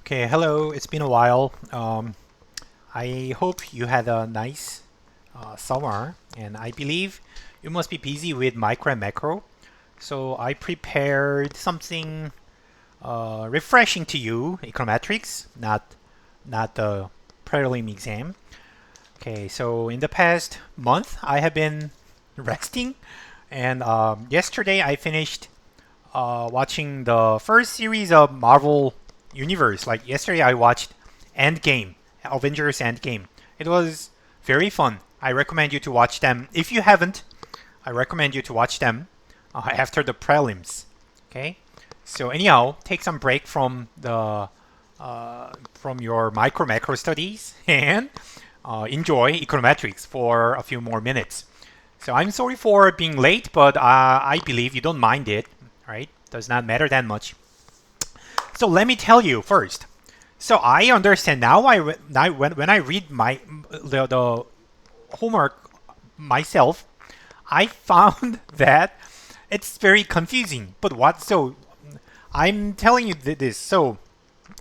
Okay, hello. It's been a while. I hope you had a nice summer, and I believe you must be busy with micro and macro. So I prepared something refreshing to you, econometrics, not the prelim exam. Okay, so in the past month, I have been resting, and yesterday I finished watching the first series of Marvel Universe. Like yesterday, I watched Endgame, Avengers Endgame. It was very fun. I recommend you to watch them. If you haven't, I recommend you to watch them after the prelims. Okay. So anyhow, take some break from your micro macro studies and enjoy econometrics for a few more minutes. So I'm sorry for being late, but I believe you don't mind it, right? Does not matter that much. So let me tell you first. So I understand now. When I read the homework myself, I found that it's very confusing. But what? So I'm telling you this. So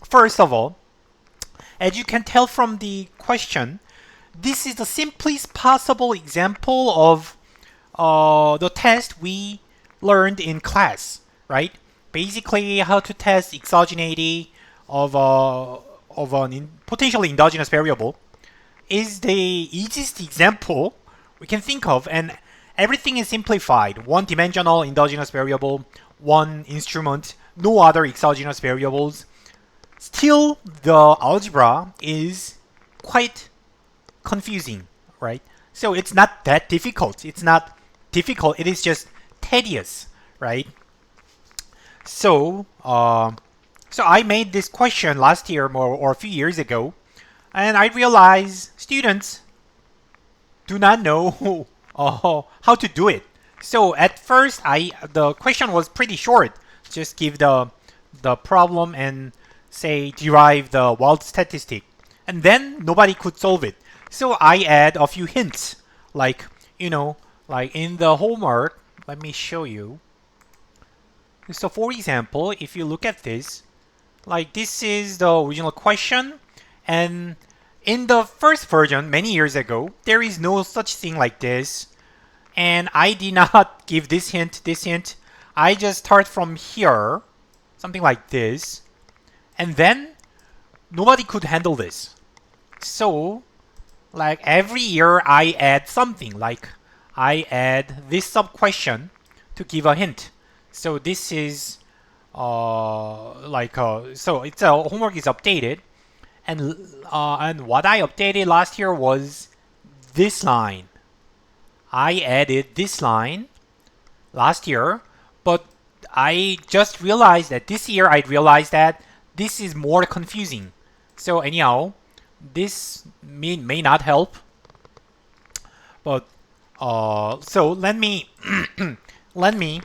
first of all, as you can tell from the question, this is the simplest possible example of the test we learned in class, right? Basically, how to test exogeneity of an potentially endogenous variable is the easiest example we can think of, and everything is simplified. One-dimensional endogenous variable, one instrument, no other exogenous variables. Still, the algebra is quite confusing, right? So it's not that difficult. It's not difficult. It is just tedious, right? So, so I made this question last year or a few years ago, and I realized students do not know how to do it. So at first, the question was pretty short. Just give the problem and say derive the wild statistic, and then nobody could solve it. So I add a few hints, like like in the homework. Let me show you. So for example, if you look at this, like this is the original question, and in the first version many years ago, there is no such thing like this, and I did not give this hint, this hint. I just start from here, something like this, and then nobody could handle this. So, like every year I add something, like I add this sub question to give a hint. So this is so it's homework is updated, and what I updated last year was this line. I added this line last year, but I just realized that this year I realized that this is more confusing. So anyhow, this may not help, but so let me let me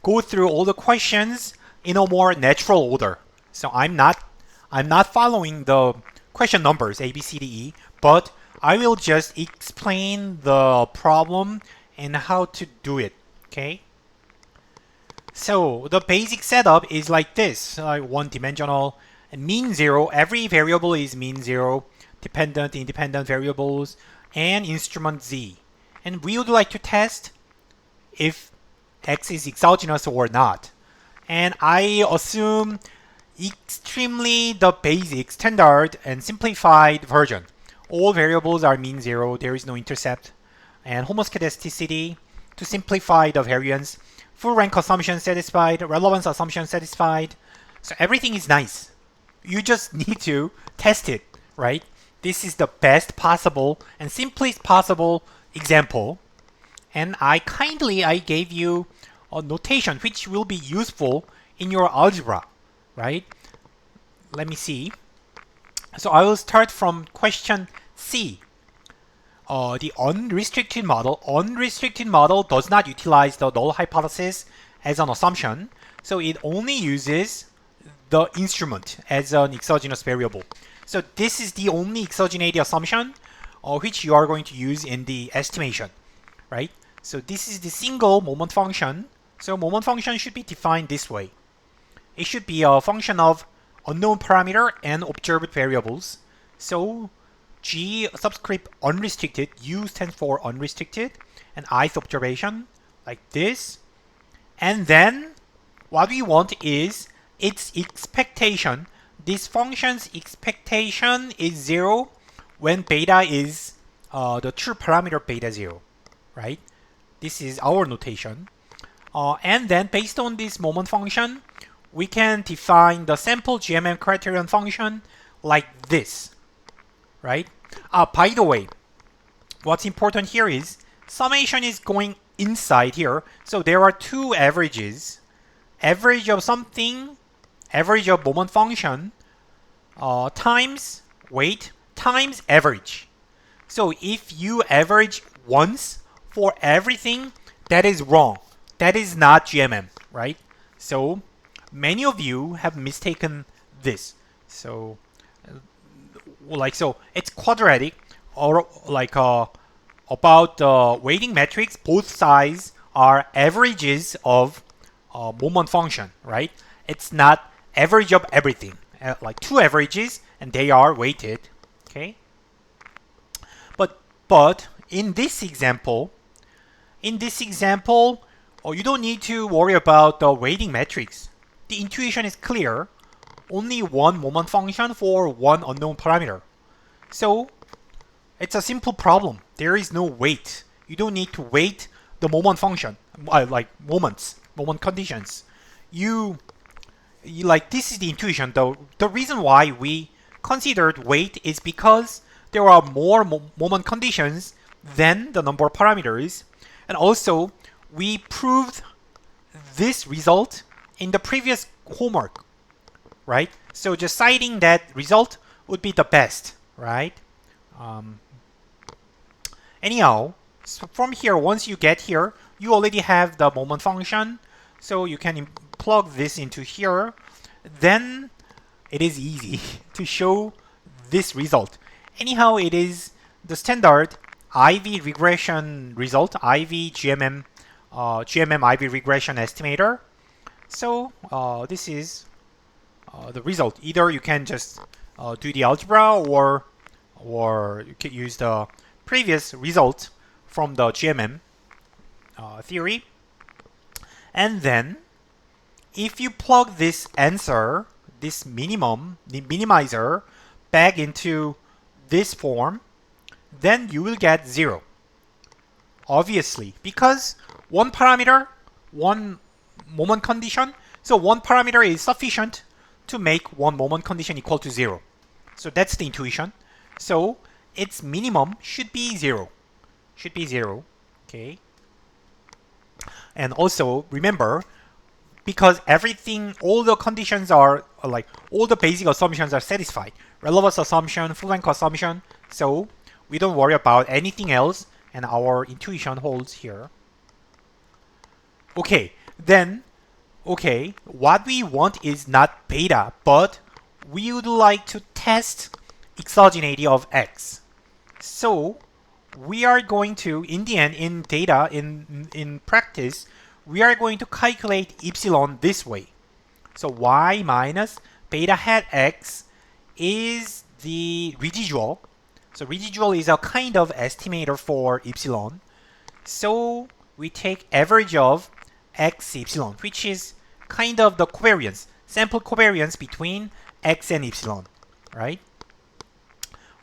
go through all the questions in a more natural order. So I'm not following the question numbers A, B, C, D, E, but I will just explain the problem and how to do it. Okay. So the basic setup is like this: one-dimensional and mean zero. Every variable is mean zero, dependent, independent variables, and instrument z. And we would like to test if x is exogenous or not. And I assume extremely the basic, standard, and simplified version. All variables are mean zero, there is no intercept, and homoscedasticity to simplify the variance, full rank assumption satisfied, relevance assumption satisfied. So everything is nice. You just need to test it, right? This is the best possible and simplest possible example. And I gave you a notation which will be useful in your algebra, right? Let me see. So I will start from question C. The unrestricted model does not utilize the null hypothesis as an assumption, so it only uses the instrument as an exogenous variable. So this is the only exogeneity assumption which you are going to use in the estimation, right? So this is the single moment function. So moment function should be defined this way. It should be a function of unknown parameter and observed variables. So G subscript unrestricted, U stands for unrestricted, and ith observation like this. And then what we want is its expectation. This function's expectation is 0 when beta is the true parameter beta 0, right? This is our notation. And then based on this moment function, we can define the sample Gmm criterion function like this, right? By the way, what's important here is summation is going inside here. So there are two averages. Average of something, average of moment function, times weight times average. So if you average once for everything, that is wrong. That is not GMM, right? So many of you have mistaken this. So it's quadratic, or about the weighting matrix, both sides are averages of moment function, right? It's not average of everything. Like two averages, and they are weighted, okay? But in this example, you don't need to worry about the weighting matrix. The intuition is clear. Only one moment function for one unknown parameter. So it's a simple problem. There is no weight. You don't need to weight the moment function, like moment conditions. You this is the intuition. The reason why we considered weight is because there are more moment conditions than the number of parameters, and also we proved this result in the previous homework, right? So just citing that result would be the best, right? Anyhow, so from here, once you get here, you already have the moment function, so you can plug this into here. Then it is easy to show this result. Anyhow, it is the standard IV regression result, IV GMM IV regression estimator. So this is the result. Either you can just do the algebra, or you can use the previous result from the GMM theory. And then if you plug this answer, this minimizer, back into this form, then you will get 0. Obviously, because one parameter, one moment condition, so one parameter is sufficient to make one moment condition equal to 0. So that's the intuition. So its minimum should be 0. Should be 0. Okay. And also remember, because everything, all the conditions are all the basic assumptions are satisfied. Relevance assumption, full rank assumption. So we don't worry about anything else, and our intuition holds here. Okay, then, what we want is not beta, but we would like to test exogeneity of X. So we are going to, in the end, in data, in practice, we are going to calculate epsilon this way. So y minus beta hat X is the residual. So residual is a kind of estimator for epsilon. So we take average of X epsilon, which is kind of the covariance, sample covariance between X and epsilon, right?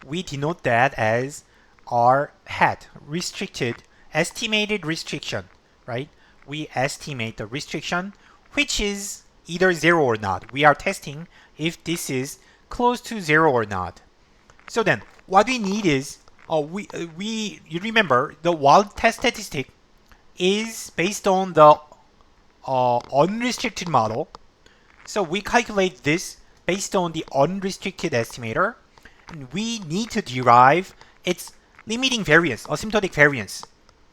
We denote that as R hat, restricted, estimated restriction, right? We estimate the restriction, which is either 0 or not. We are testing if this is close to 0 or not. So then, what we need is, you remember, the wild test statistic is based on the unrestricted model. So we calculate this based on the unrestricted estimator, and we need to derive its limiting variance, asymptotic variance.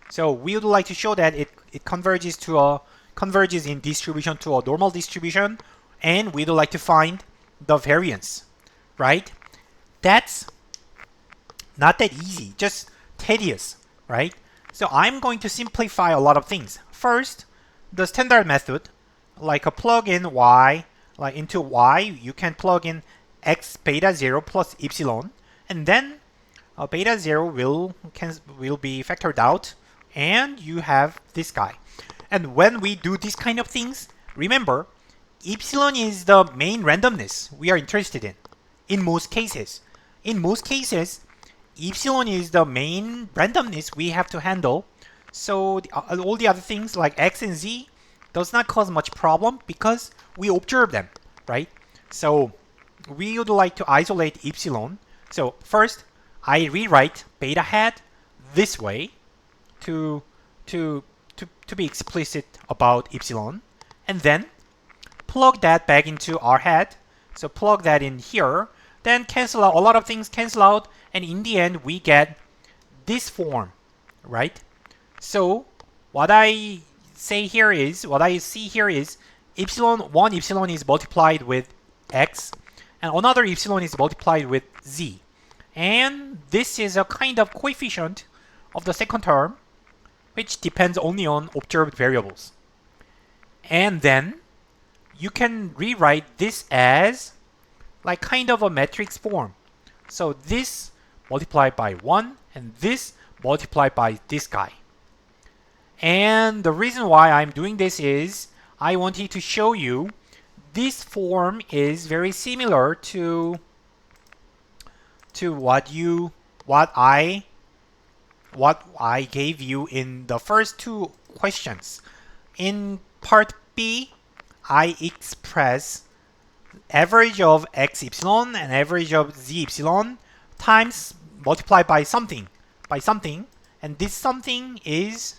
So we would like to show that it converges in distribution to a normal distribution, and we would like to find the variance, right? That's not that easy, just tedious, right? So I'm going to simplify a lot of things. First, the standard method, like a plug in y, like into y, you can plug in x beta 0 plus epsilon, and then beta 0 will be factored out, and you have this guy. And when we do these kind of things, remember, epsilon is the main randomness we are interested in most cases. In most cases, epsilon is the main randomness we have to handle. So all the other things like x and z does not cause much problem because we observe them, right? So we would like to isolate epsilon. So first, I rewrite beta hat this way to be explicit about epsilon, and then plug that back into r hat. So plug that in here, then cancel out, a lot of things cancel out, and in the end we get this form, right? So what I see here is one epsilon is multiplied with x, and another epsilon is multiplied with z. And this is a kind of coefficient of the second term, which depends only on observed variables. And then you can rewrite this as like kind of a matrix form. So this multiplied by 1 and this multiplied by this guy. And the reason why I'm doing this is I wanted to show you this form is very similar to what I gave you in the first two questions. In part B, I express average of x epsilon and average of z epsilon times multiplied by something, and this something is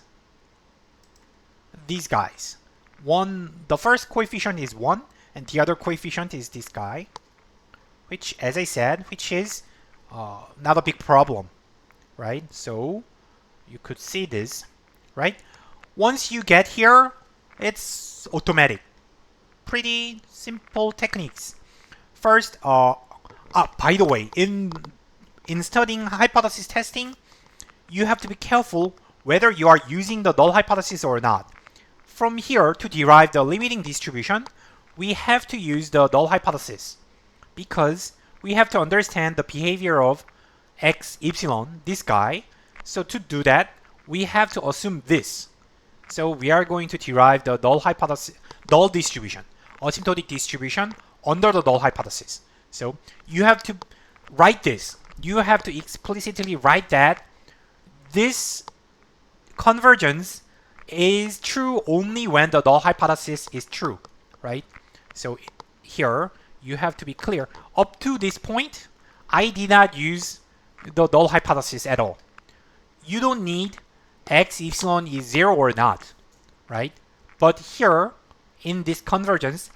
these guys. The first coefficient is 1, and the other coefficient is this guy, which, as I said, which is not a big problem, right? So you could see this, right? Once you get here, it's automatic. Pretty simple techniques. First, by the way, in studying hypothesis testing, you have to be careful whether you are using the null hypothesis or not. From here, to derive the limiting distribution, we have to use the null hypothesis because we have to understand the behavior of x epsilon, this guy. So to do that, we have to assume this. So we are going to derive the null distribution, asymptotic distribution under the null hypothesis. So you have to write this. You have to explicitly write that this convergence is true only when the null hypothesis is true, right? So here you have to be clear. Up to this point, I did not use the null hypothesis at all. You don't need x epsilon is 0 or not, right? But here, in this convergence,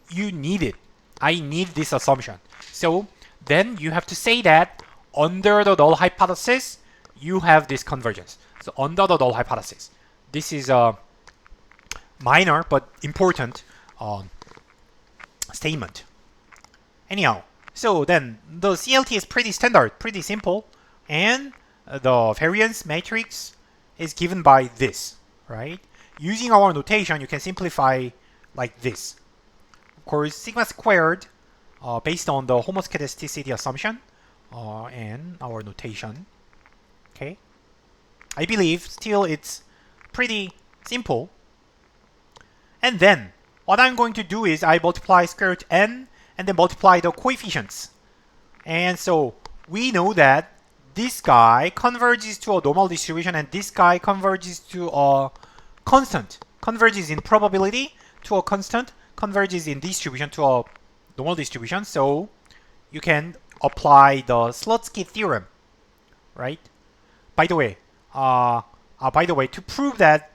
you need it. I need this assumption. So then you have to say that under the null hypothesis, you have this convergence. So under the null hypothesis. This is a minor but important statement. Anyhow, so then the CLT is pretty standard, pretty simple, and the variance matrix is given by this, right? Using our notation, you can simplify like this. Of course, sigma squared based on the homoscedasticity assumption and our notation. Okay, I believe still it's pretty simple. And then what I'm going to do is I multiply square root n and then multiply the coefficients. And so we know that this guy converges to a normal distribution and this guy converges to a constant. Converges in probability to a constant, converges in distribution to a normal distribution. So you can apply the Slutsky theorem, right? By the way, to prove that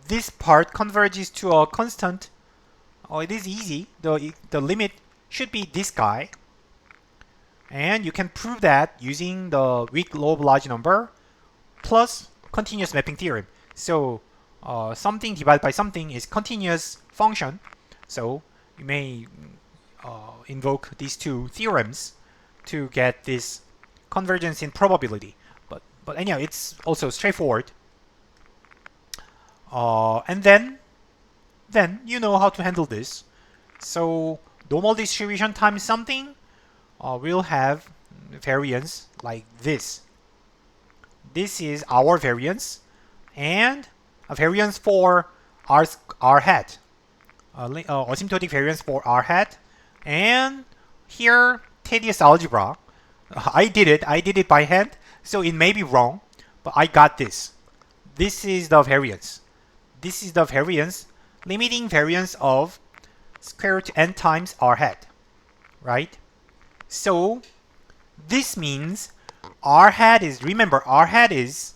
this part converges to a constant, it is easy. The limit should be this guy. And you can prove that using the weak law of large number plus continuous mapping theorem. So something divided by something is continuous function. So you may invoke these two theorems to get this convergence in probability. But anyhow, it's also straightforward. And then you know how to handle this. So normal distribution times something, we'll have variance like this. This is our variance, and a variance for r hat, asymptotic variance for r hat, and here tedious algebra. I did it by hand, so it may be wrong, but I got this. This is the variance. This is the variance, limiting variance of square root n times r hat, right? So this means r hat is, remember, r hat is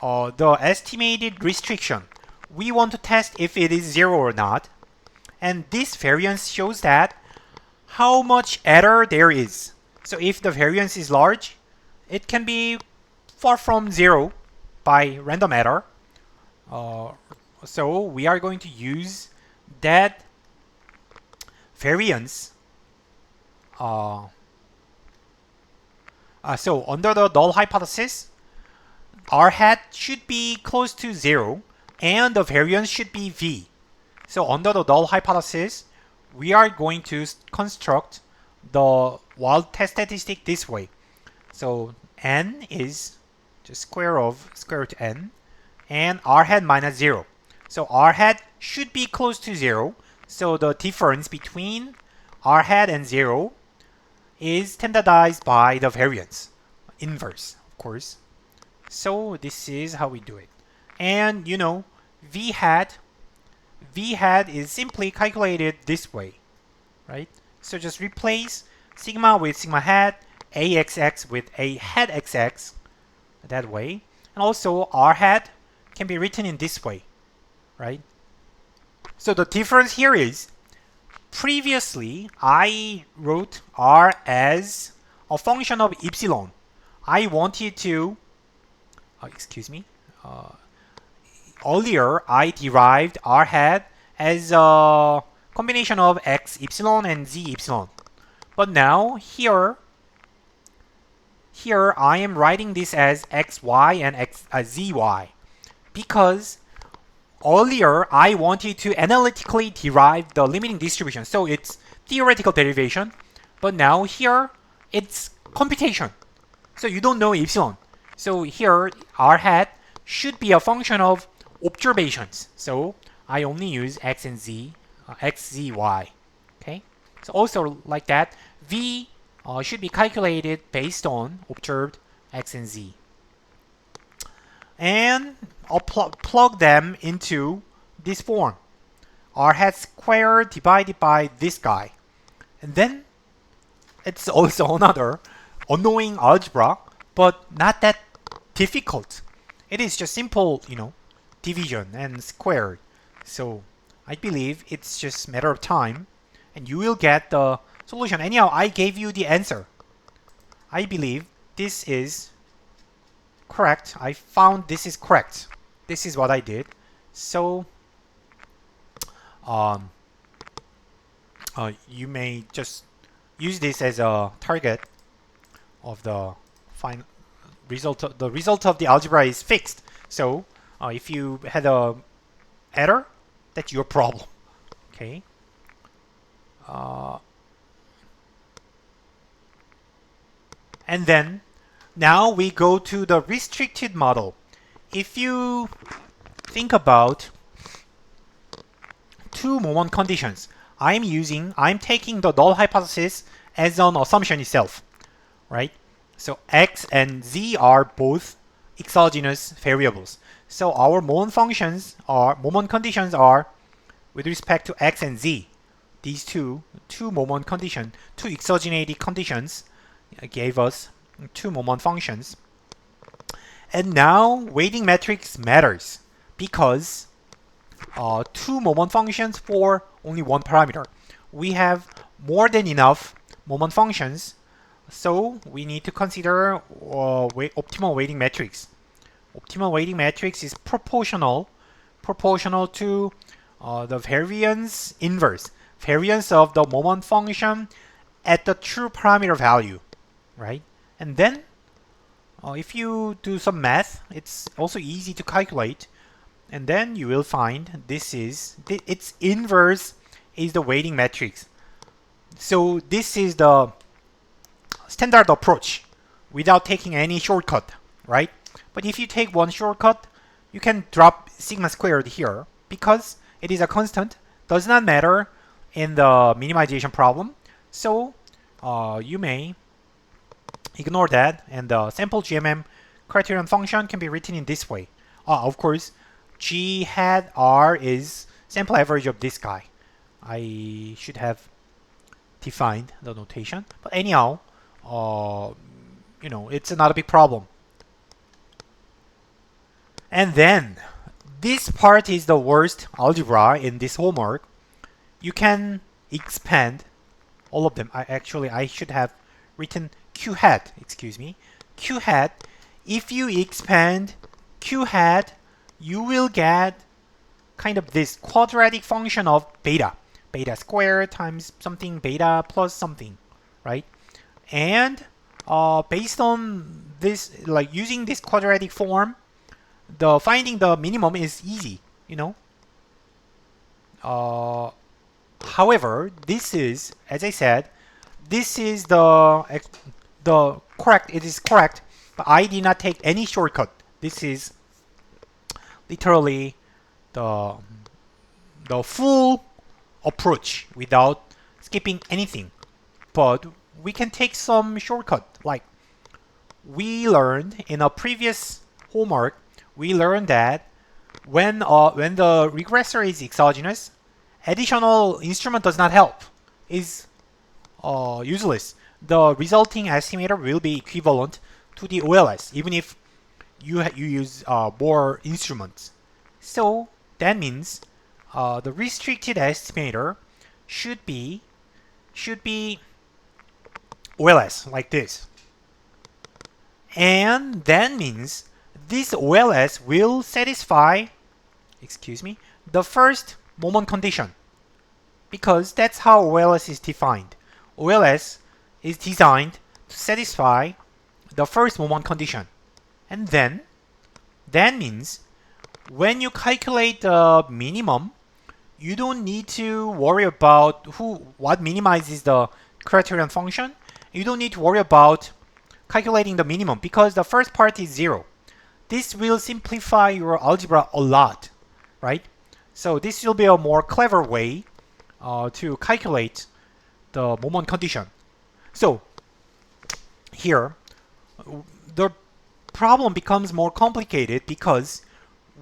the estimated restriction. We want to test if it is 0 or not. And this variance shows that how much error there is. So if the variance is large, it can be far from 0 by random error. So we are going to use that variance. So under the null hypothesis, r hat should be close to 0 and the variance should be v. So under the null hypothesis, we are going to construct the wild test statistic this way. So n is just square root n and r hat minus 0. So r hat should be close to 0. So the difference between r hat and 0 is standardized by the variance, inverse, of course. So this is how we do it. And you know, v hat is simply calculated this way, right? So just replace sigma with sigma hat, axx with a hat xx, that way. And also r hat can be written in this way, right? So the difference here is, previously I wrote r as a function of epsilon. I wanted to, earlier I derived r hat as a combination of x epsilon and z epsilon. But now here I am writing this as xy and zy, because earlier I wanted to analytically derive the limiting distribution. So it's theoretical derivation, but now here it's computation. So you don't know epsilon. So here r hat should be a function of observations. So I only use x and z, x, z, y. Okay. So also like that, v should be calculated based on observed x and z. And I'll plug them into this form. R hat squared divided by this guy. And then it's also another annoying algebra, but not that difficult. It is just simple, division and squared. So I believe it's just a matter of time and you will get the solution. Anyhow, I gave you the answer. I believe this is correct. I found this is correct. This is what I did. So you may just use this as a target of the final result. The result of the algebra is fixed. So if you had a error, that's your problem. Okay. And then now we go to the restricted model. If you think about two moment conditions, I'm taking the null hypothesis as an assumption itself, right? So x and z are both exogenous variables. So our moment conditions are with respect to x and z. These two moment conditions, two exogeneity conditions gave us two moment functions. And now weighting matrix matters because two moment functions for only one parameter. We have more than enough moment functions, so we need to consider optimal weighting matrix. Optimal weighting matrix is proportional to the variance inverse, variance of the moment function at the true parameter value, right? And then if you do some math, it's also easy to calculate, and then you will find its inverse is the weighting matrix. So this is the standard approach without taking any shortcut, right? But if you take one shortcut, you can drop sigma squared here because it is a constant, does not matter in the minimization problem. So you may ignore that, and the sample Gmm criterion function can be written in this way. Of course, G hat R is sample average of this guy. I should have defined the notation, but anyhow, it's not a big problem. And then this part is the worst algebra in this homework. You can expand all of them. I should have written Q hat, excuse me. Q hat, if you expand Q hat, you will get kind of this quadratic function of beta. Beta squared times something beta plus something, right? And based on this, like using this quadratic form, finding the minimum is easy, However, this is, as I said, this is the correct. It is correct, but I did not take any shortcut. This is literally the full approach without skipping anything. But we can take some shortcut. Like we learned in a previous homework, we learned that when the regressor is exogenous, additional instrument does not help. Is useless. The resulting estimator will be equivalent to the OLS, even if you use more instruments. So that means the restricted estimator should be OLS like this, and that means this OLS will satisfy, the first moment condition, because that's how OLS is defined. OLS is designed to satisfy the first moment condition. And then, that means when you calculate the minimum, you don't need to worry about what minimizes the criterion function. You don't need to worry about calculating the minimum because the first part is 0. This will simplify your algebra a lot, right? So this will be a more clever way to calculate the moment condition. So here, the problem becomes more complicated because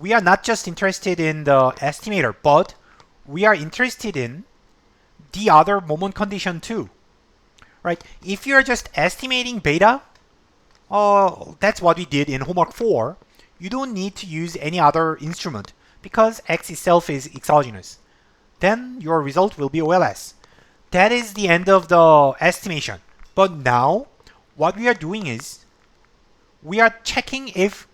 we are not just interested in the estimator, but we are interested in the other moment condition too, right? If you're just estimating beta, that's what we did in homework 4. You don't need to use any other instrument because X itself is exogenous. Then your result will be OLS. That is the end of the estimation. But now, what we are doing is, we are checking if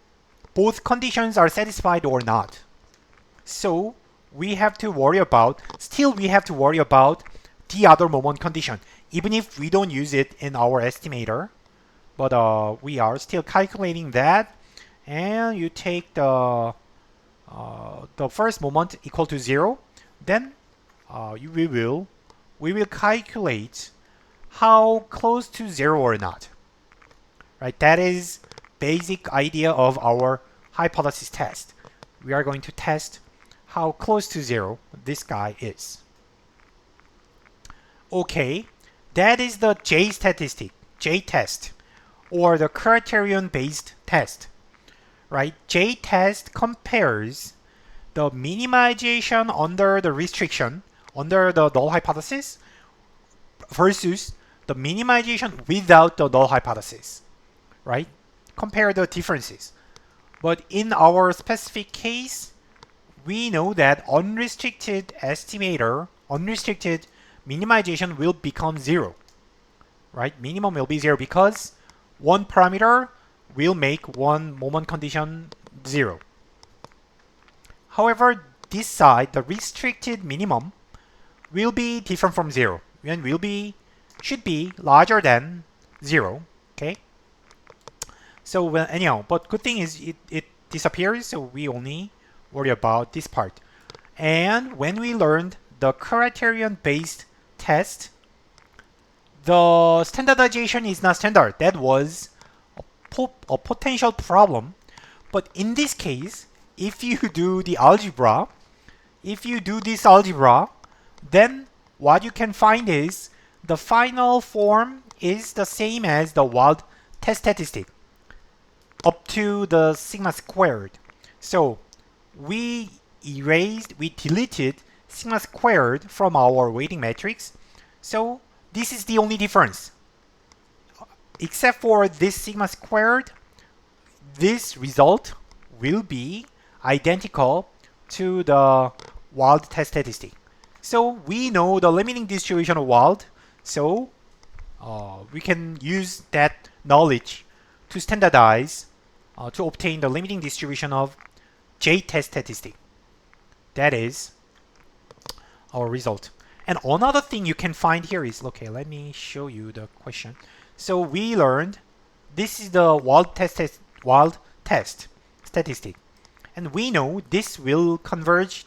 both conditions are satisfied or not. So, we have to worry about the other moment condition, even if we don't use it in our estimator. But we are still calculating that, and you take the first moment equal to 0, then we will calculate how close to 0 or not. Right? That is basic idea of our hypothesis test. We are going to test how close to 0 this guy is. Okay, that is the J-test, or the criterion-based test. Right? J-test compares the minimization under the restriction, under the null hypothesis, versus the minimization without the null hypothesis. Right? Compare the differences. But in our specific case, we know that unrestricted minimization will become 0. Right? Minimum will be 0 because one parameter will make one moment condition 0. However, this side, the restricted minimum, will be different from 0 and should be larger than 0. Okay. So anyhow, but good thing is it disappears, so we only worry about this part. And when we learned the criterion-based test, the standardization is not standard. That was a potential problem. But in this case, if you do the algebra, if you do this algebra, then what you can find is the final form is the same as the wild test statistic up to the sigma squared. So we deleted sigma squared from our weighting matrix. So this is the only difference. Except for this sigma squared, this result will be identical to the wild test statistic. So we know the limiting distribution of wild, so we can use that knowledge to standardize to obtain the limiting distribution of J test statistic. That is our result. And another thing you can find here is, okay, let me show you the question. So we learned this is the wild test statistic, and we know this will converge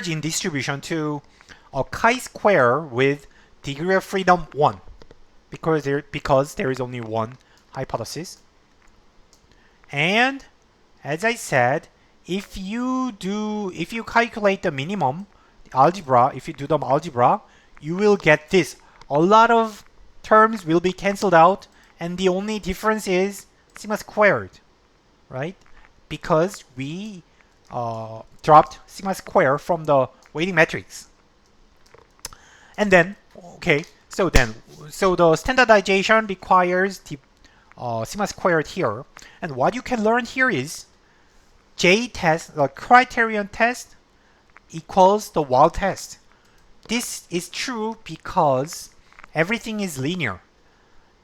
in distribution to a chi-square with degree of freedom 1, because there is only one hypothesis. And as I said, if you calculate the minimum algebra, if you do the algebra, you will get this. A lot of terms will be cancelled out, and the only difference is sigma squared, right? Because we dropped sigma square from the weighting matrix. And then, okay, so the standardization requires the sigma squared here. And what you can learn here is J test, the criterion test, equals the wild test. This is true because everything is linear.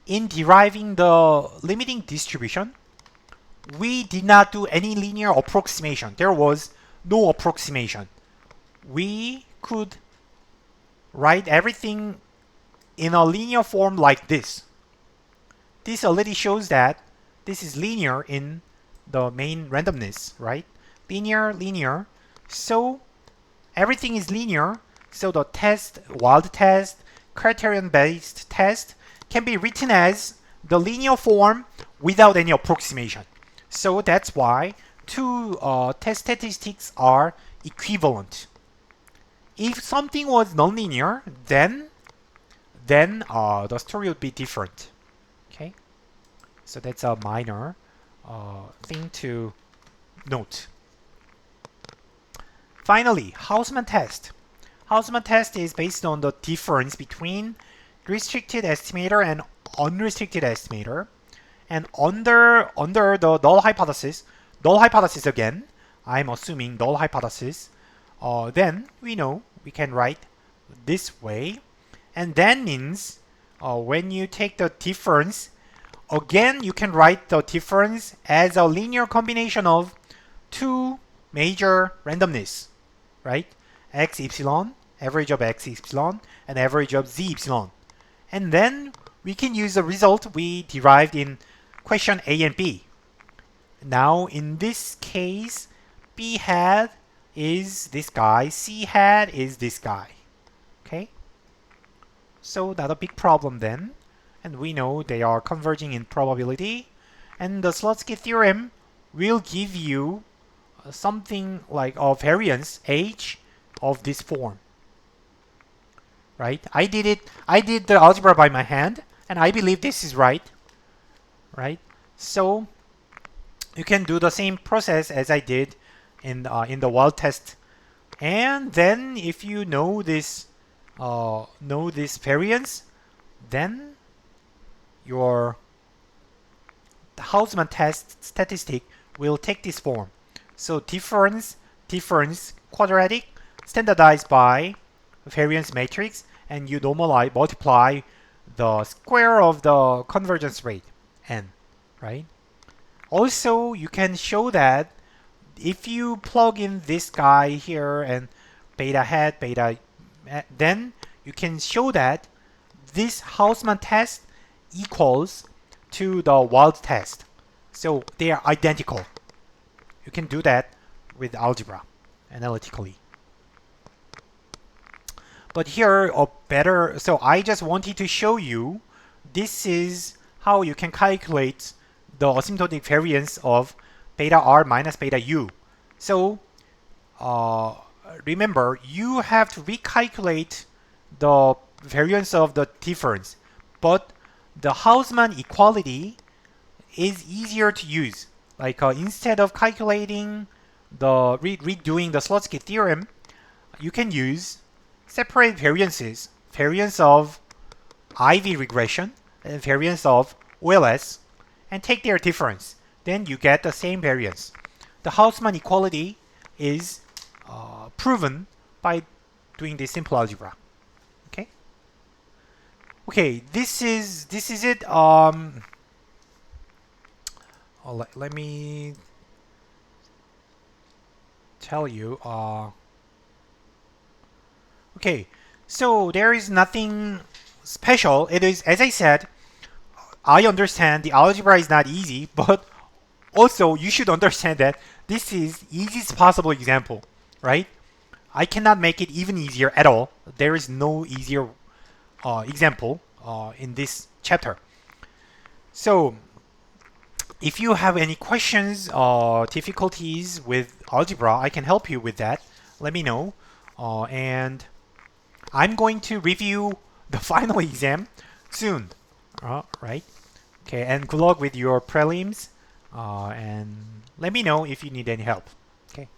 In deriving the limiting distribution, we did not do any linear approximation. There was no approximation. We could write everything in a linear form like this. This already shows that this is linear in the main randomness, right? Linear. So everything is linear. So the test, wild test, criterion-based test can be written as the linear form without any approximation. So that's why two test statistics are equivalent. If something was nonlinear, then the story would be different. Okay, so that's a minor thing to note. Finally, Hausman test. Hausman test is based on the difference between restricted estimator and unrestricted estimator. And under the null hypothesis again, I'm assuming null hypothesis, then we know we can write this way. And that means when you take the difference, again you can write the difference as a linear combination of two major randomness, right? X epsilon, average of X epsilon, and average of Z epsilon. And then we can use the result we derived in question A and B. Now in this case, B hat is this guy, C hat is this guy. Okay? So not a big problem then. And we know they are converging in probability. And the Slutsky theorem will give you something like a variance H of this form. Right? I did the algebra by my hand, and I believe this is right. Right? So you can do the same process as I did in the wild test. And then if you know this variance, then your Hausman test statistic will take this form. So difference quadratic standardized by variance matrix, and you multiply the square of the convergence rate, n, right? Also, you can show that if you plug in this guy here and beta hat, then you can show that this Hausman test equals to the wild test. So they are identical. You can do that with algebra analytically. But here, a better, so I just wanted to show you this is how you can calculate the asymptotic variance of beta r minus beta u. So uh, remember, you have to recalculate the variance of the difference, but the Hausmann equality is easier to use. Like instead of calculating the redoing the Slutsky theorem, you can use separate variances, variance of IV regression and variance of OLS, and take their difference. Then you get the same variance. The Hausmann equality is proven by doing this simple algebra. Okay. Okay. This is it. Let me tell you. Okay. So there is nothing special. It is, as I said, I understand the algebra is not easy, but also you should understand that this is easiest possible example, right? I cannot make it even easier at all. There is no easier example in this chapter. So if you have any questions or difficulties with algebra, I can help you with that. Let me know. And I'm going to review the final exam soon. Right? Okay, and good luck with your prelims. And let me know if you need any help. Okay,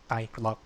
bye. Good luck.